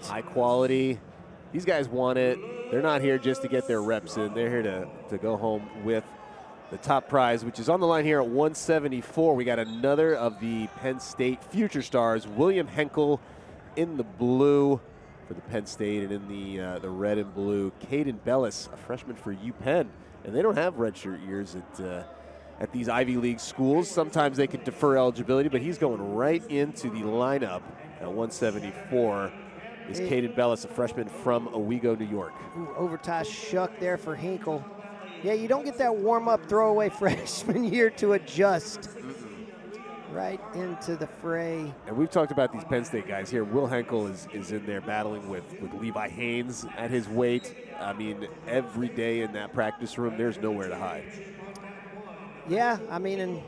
High quality. These guys want it. They're not here just to get their reps in. They're here to go home with the top prize, which is on the line here at 174. We got another of the Penn State future stars, William Henckel in the blue for the Penn State, and in the red and blue, Caden Bellis, a freshman for UPenn. And they don't have redshirt years at these Ivy League schools. Sometimes they can defer eligibility, but he's going right into the lineup at 174. Is Caden Bellis, a freshman from Owego, New York. Ooh, overtie shuck there for Henckel. Yeah, you don't get that warm-up throwaway freshman year to adjust right into the fray. And we've talked about these Penn State guys here. Will Henckel is in there battling with Levi Haynes at his weight. I mean, every day in that practice room, there's nowhere to hide. Yeah, I mean, and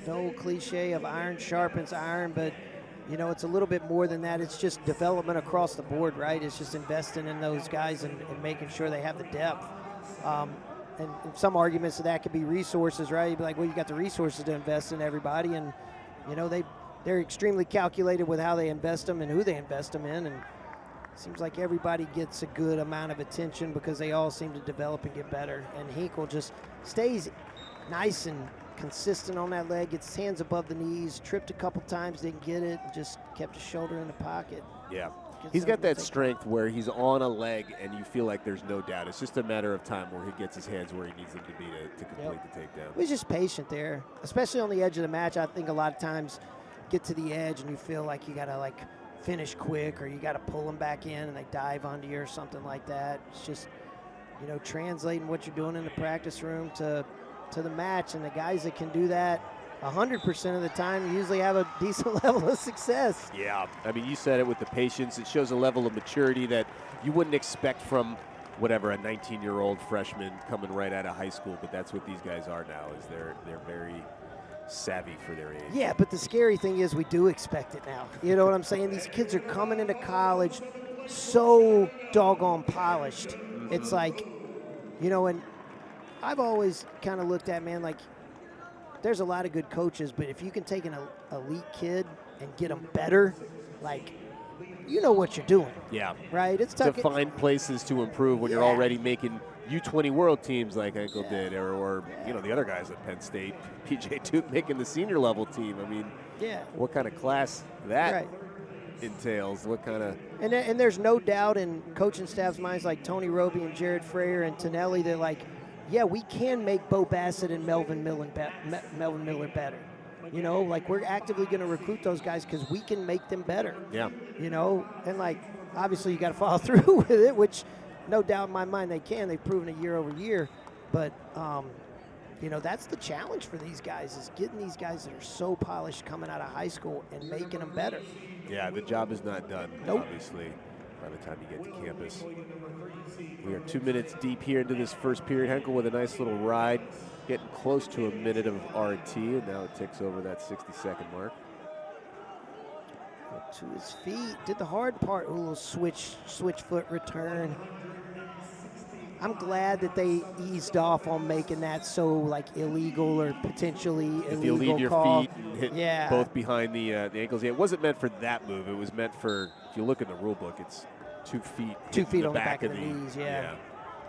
the old cliche of iron sharpens iron, but you know, it's a little bit more than that. It's just development across the board, right? It's just investing in those guys and making sure they have the depth. And some arguments of that could be resources, right? You'd be like, well, you got the resources to invest in everybody. And, you know, they're extremely calculated with how they invest them and who they invest them in. And it seems like everybody gets a good amount of attention because they all seem to develop and get better. And Henckel just stays nice and consistent on that leg, gets his hands above the knees, tripped a couple times, didn't get it, just kept his shoulder in the pocket. Yeah. He's got that strength where he's on a leg and you feel like there's no doubt. It's just a matter of time where he gets his hands where he needs them to be to complete the takedown. He's just patient there, especially on the edge of the match. I think a lot of times get to the edge and you feel like you got to like finish quick or you got to pull them back in and they dive onto you or something like that. It's just, you know, translating what you're doing in the practice room to the match, and the guys that can do that 100% of the time usually have a decent level of success. Yeah, I mean, you said it with the patience. It shows a level of maturity that you wouldn't expect from whatever, a 19-year-old freshman coming right out of high school, but that's what these guys are now, is they're very savvy for their age. Yeah, but the scary thing is we do expect it now. You know what I'm saying? These kids are coming into college so doggone polished. It's like, you know, and I've always kind of looked at, man, like, there's a lot of good coaches, but if you can take an elite kid and get them better, like, you know what you're doing. Yeah. Right? It's tough to find places to improve when you're already making U20 world teams like Henckel did, or you know, the other guys at Penn State, PJ Duke making the senior level team. I mean, what kind of class that entails, what kind of... And there's no doubt in coaching staff's minds like Tony Roby and Jared Frayer and Tonelli, they're like, yeah, we can make Bo Bassett and Melvin Miller better. You know, like, we're actively going to recruit those guys because we can make them better. Yeah. You know, and, like, obviously you got to follow through with it, which no doubt in my mind they can. They've proven it year over year. But, you know, that's the challenge for these guys, is getting these guys that are so polished coming out of high school and making them better. Yeah, the job is not done, obviously, by the time you get to campus. We are 2 minutes deep here into this first period. Henckel with a nice little ride, getting close to a minute of RT, and now it ticks over that 60-second mark. Up to his feet, did the hard part, a little switch foot return. I'm glad that they eased off on making that so, like, illegal or potentially illegal. If you leave your feet and hit both behind the ankles. Yeah, it wasn't meant for that move. It was meant for, if you look in the rule book, it's 2 feet. 2 feet on the back of the knees,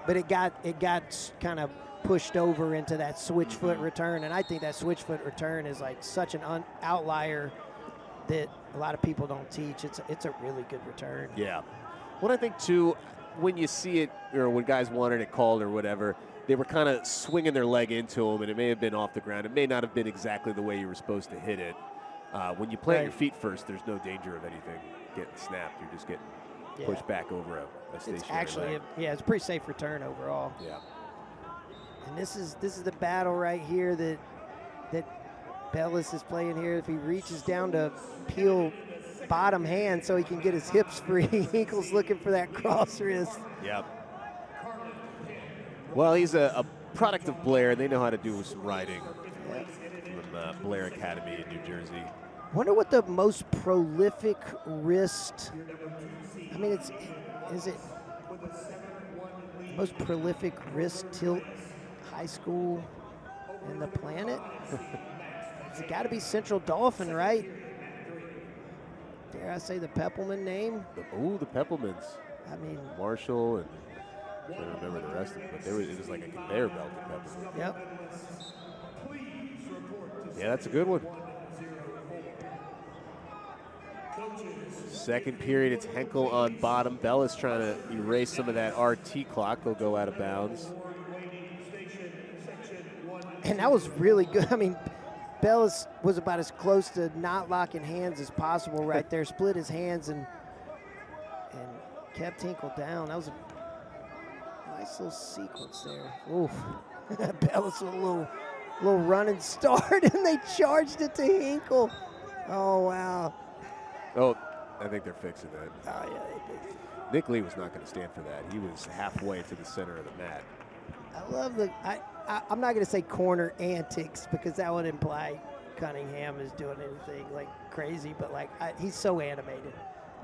But it got kind of pushed over into that switch foot return, and I think that switch foot return is like such an outlier that a lot of people don't teach. It's a really good return. Yeah. Well, I think too, when you see it, or when guys wanted it called or whatever, they were kind of swinging their leg into him, and it may have been off the ground. It may not have been exactly the way you were supposed to hit it. When you plant your feet first, there's no danger of anything getting snapped. You're just getting pushed back over a stationary It's actually, leg. it's a pretty safe return overall. Yeah. And this is the battle right here that Bellis is playing here. If he reaches down to peel bottom hand so he can get his hips free, Henckel's looking for that cross wrist. Yep. Well, he's a product of Blair. They know how to do some riding from Blair Academy in New Jersey. Wonder what the most prolific wrist, I mean, is it most prolific wrist tilt high school in the planet? It's got to be Central Dolphin, right? dare I say, the Peppelman name. The Peppelmans. I mean, Marshall and I don't remember the rest of them, but it was like a conveyor belt of Peppelman. Yep. Yeah, that's a good one. Second period, it's Henckel on bottom. Bellis trying to erase some of that RT clock. They'll go out of bounds. And that was really good. I mean, Bellis was about as close to not locking hands as possible right there. Split his hands and kept Henckel down. That was a nice little sequence there. Oof. Bellis with a little running start, and they charged it to Henckel. Oh, wow. Oh, I think they're fixing that. Oh, yeah, they did. Nick Lee was not going to stand for that. He was halfway to the center of the mat. I love I'm not going to say corner antics because that would imply Cunningham is doing anything like crazy, but like he's so animated.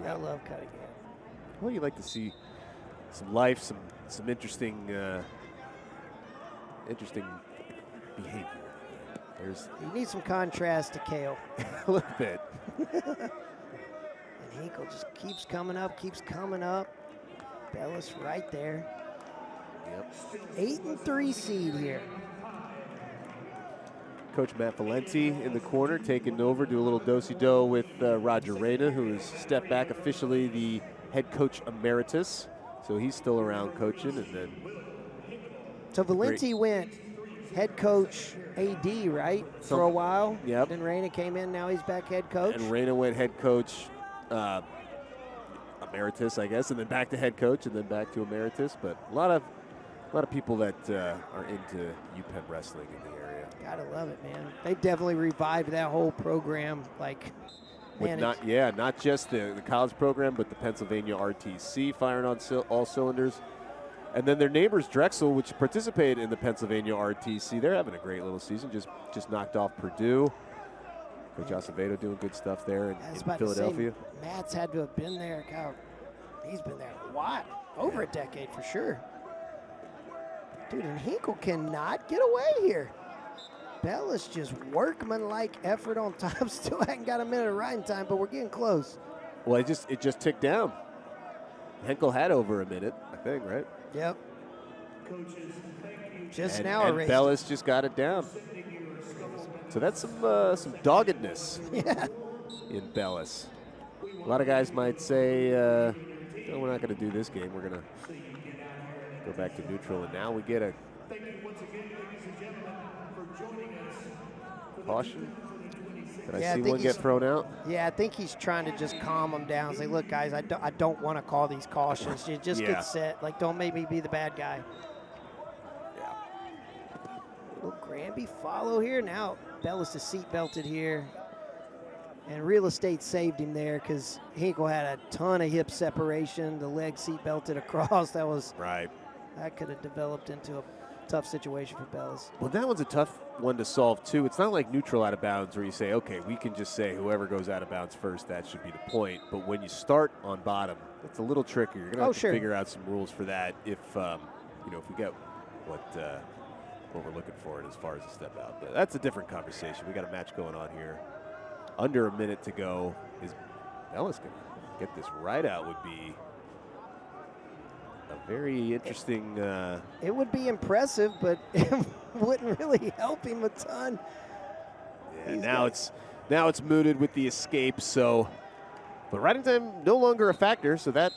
I love Cunningham. Well, you like to see some life, some interesting behavior. You need some contrast to Kale. A little bit. And Henckel just keeps coming up. Bellis right there. Yep. 8-3 seed here. Coach Matt Valenti in the corner, taking over, do a little do-si-do with Roger Reyna, who has stepped back, officially the head coach emeritus. So he's still around coaching, and then. So Valenti went head coach AD, right, for a while? Yep. Then Reyna came in, now he's back head coach. And Reyna went head coach emeritus, I guess, and then back to head coach, and then back to emeritus. But a lot of people that are into UPenn wrestling in the area. Gotta love it, man. They've definitely revived that whole program. Like, man, not just the college program, but the Pennsylvania RTC firing on all cylinders. And then their neighbors, Drexel, which participated in the Pennsylvania RTC, they're having a great little season. Just knocked off Purdue. Coach Acevedo doing good stuff there in Philadelphia. Matt's had to have been there. God, he's been there a while, over a decade for sure. Dude, and Henckel cannot get away here. Bellis just workman-like effort on top. Still hadn't got a minute of riding time, but we're getting close. Well, it just ticked down. Henckel had over a minute, I think, right? Yep. Just and now erased. Bellis just got it down. So that's some doggedness in Bellis. A lot of guys might say, no, we're not going to do this game. We're going to go back to neutral. And now we get a caution. Did I see one get thrown out? Yeah, I think he's trying to just calm them down. Say, look, guys, I don't want to call these cautions. You just get set. Like, don't make me be the bad guy. Yeah. Little Granby follow here. Now Bellis is seat belted here. And real estate saved him there because Henckel had a ton of hip separation. The leg seat belted across. That was right. That could have developed into a tough situation for Bellis. Well, that one's a tough one to solve, too. It's not like neutral out of bounds where you say, okay, we can just say whoever goes out of bounds first, that should be the point. But when you start on bottom, it's a little trickier. You're going to have to figure out some rules for that if we get what we're looking for as far as a step out. But that's a different conversation. We got a match going on here. Under a minute to go. Is Bellis going to get this right out would be a very interesting. It would be impressive, but it wouldn't really help him a ton. Yeah, now it's mooted with the escape. So, but riding time no longer a factor. So that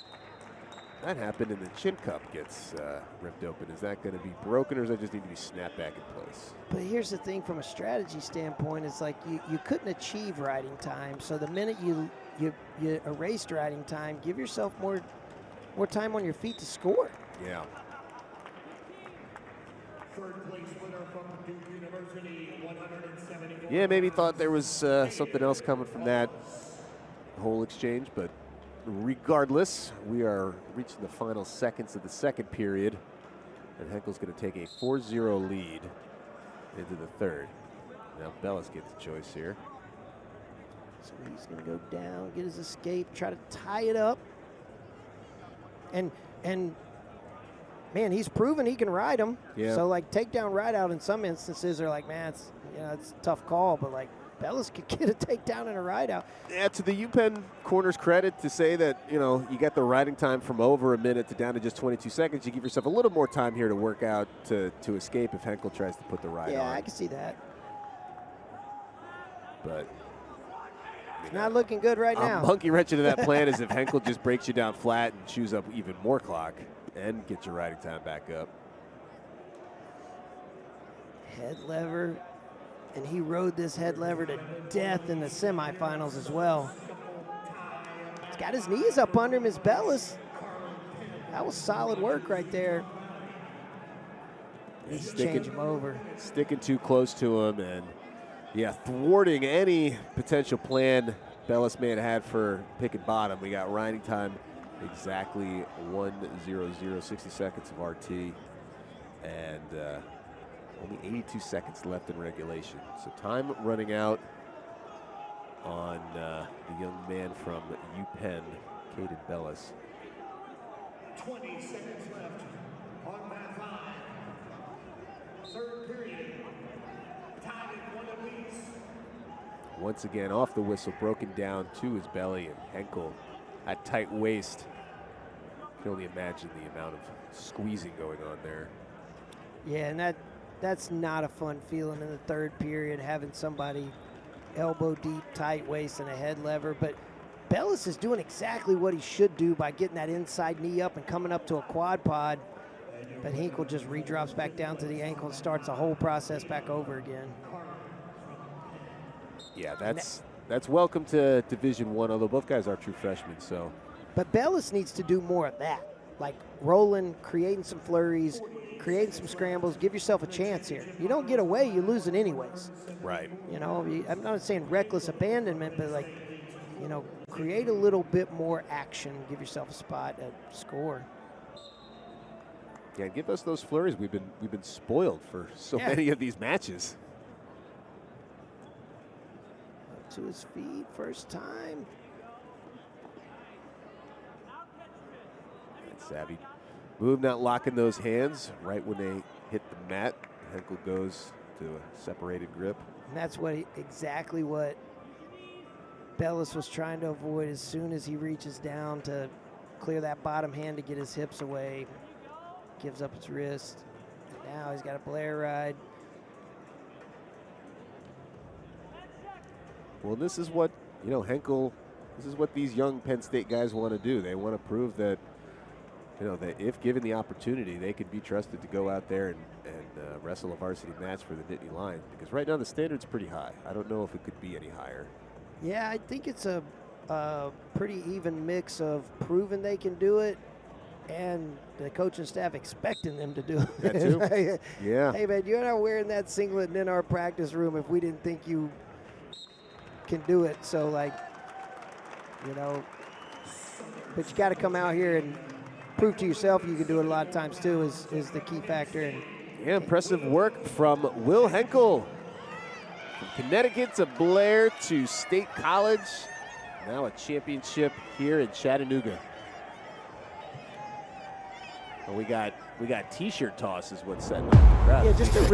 happened, and the chin cup gets ripped open. Is that going to be broken, or does that just need to be snapped back in place? But here's the thing, from a strategy standpoint, it's like you couldn't achieve riding time. So the minute you erased riding time, give yourself more time on your feet to score. Yeah. Yeah, maybe thought there was something else coming from that whole exchange, but regardless, we are reaching the final seconds of the second period, and Henckel's going to take a 4-0 lead into the third. Now Bellis gets a choice here. So he's going to go down, get his escape, try to tie it up. And man, he's proven he can ride him. Yeah. So like takedown ride out in some instances are like, man, it's a tough call, but like Bellis could get a takedown and a ride out. Yeah, to the UPenn corner's credit to say that, you know, you got the riding time from over a minute to down to just 22 seconds. You give yourself a little more time here to work out to escape if Henckel tries to put the ride on. Yeah, I can see that. But it's not looking good right now. Monkey wrench into that plan is if Henckel just breaks you down flat and chews up even more clock and gets your riding time back up. Head lever, and he rode this head lever to death in the semifinals as well. He's got his knees up under him, is Bellis. That was solid work right there. He's change him over. Sticking too close to him and, yeah, thwarting any potential plan Bellis may have had for picking bottom. We got riding time exactly 1:00, 60 seconds of RT, and only 82 seconds left in regulation. So time running out on the young man from UPenn, Caden Bellis. 20 seconds left on mat 5. Third period. Tied at 1 apiece. Once again, off the whistle, broken down to his belly, and Henckel at tight waist. You can only imagine the amount of squeezing going on there. Yeah, and that's not a fun feeling in the third period, having somebody elbow deep, tight waist, and a head lever. But Bellis is doing exactly what he should do by getting that inside knee up and coming up to a quad pod. But Henckel just redrops back down to the ankle and starts the whole process back over again. Yeah, that's welcome to Division I, although both guys are true freshmen. So, but Bellis needs to do more of that, like rolling, creating some flurries, creating some scrambles. Give yourself a chance here. You don't get away, you lose it anyways. Right. You know, I'm not saying reckless abandonment, but like, you know, create a little bit more action. Give yourself a spot at score. Yeah, give us those flurries. We've been spoiled for so many of these matches. Up to his feet, first time. And savvy move, not locking those hands right when they hit the mat. Henckel goes to a separated grip. And that's exactly what Bellis was trying to avoid. As soon as he reaches down to clear that bottom hand to get his hips away, gives up his wrist. And now he's got a Blair ride. Well, this is what, you know, Henckel, this is what these young Penn State guys want to do. They want to prove that, you know, that if given the opportunity, they could be trusted to go out there and wrestle a varsity match for the Nittany Lions. Because right now the standard's pretty high. I don't know if it could be any higher. Yeah, I think it's a pretty even mix of proving they can do it and the coaching staff expecting them to do it. That too. Yeah. Hey, man, you're not wearing that singlet in our practice room if we didn't think you can do it. So, like, you know, but you got to come out here and prove to yourself you can do it a lot of times too is the key factor. And yeah, impressive work from Will Henckel. From Connecticut to Blair to State College. Now a championship here in Chattanooga. Well, we got t-shirt toss is what's setting up the crowd. Yeah, just a real